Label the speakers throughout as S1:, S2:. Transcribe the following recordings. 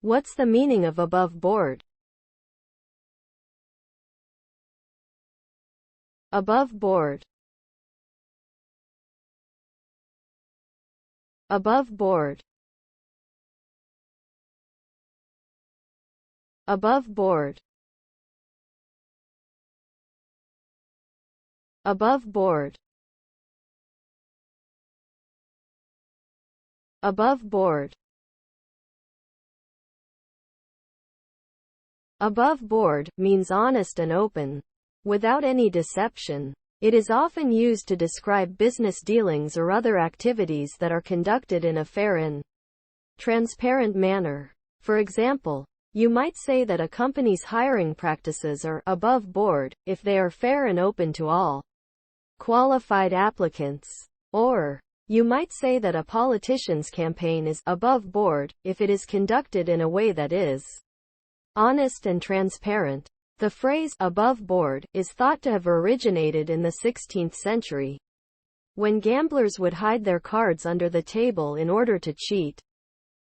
S1: What's the meaning of above board? Above board. Above board. Above board. Above board. Above board. Above board means honest and open, without any deception. It is often used to describe business dealings or other activities that are conducted in a fair and transparent manner. For example, you might say that a company's hiring practices are above board if they are fair and open to all qualified applicants. Or, you might say that a politician's campaign is above board if it is conducted in a way that is honest and transparent. The phrase above board is thought to have originated in the 16th century, when gamblers would hide their cards under the table in order to cheat.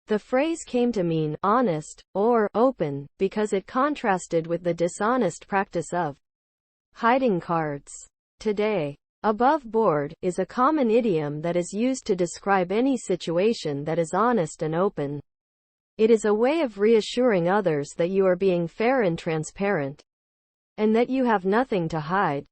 S1: The phrase came to mean honest or open because it contrasted with the dishonest practice of hiding cards. Today, above board is a common idiom that is used to describe any situation that is honest and open. It is a way of reassuring others that you are being fair and transparent, and that you have nothing to hide.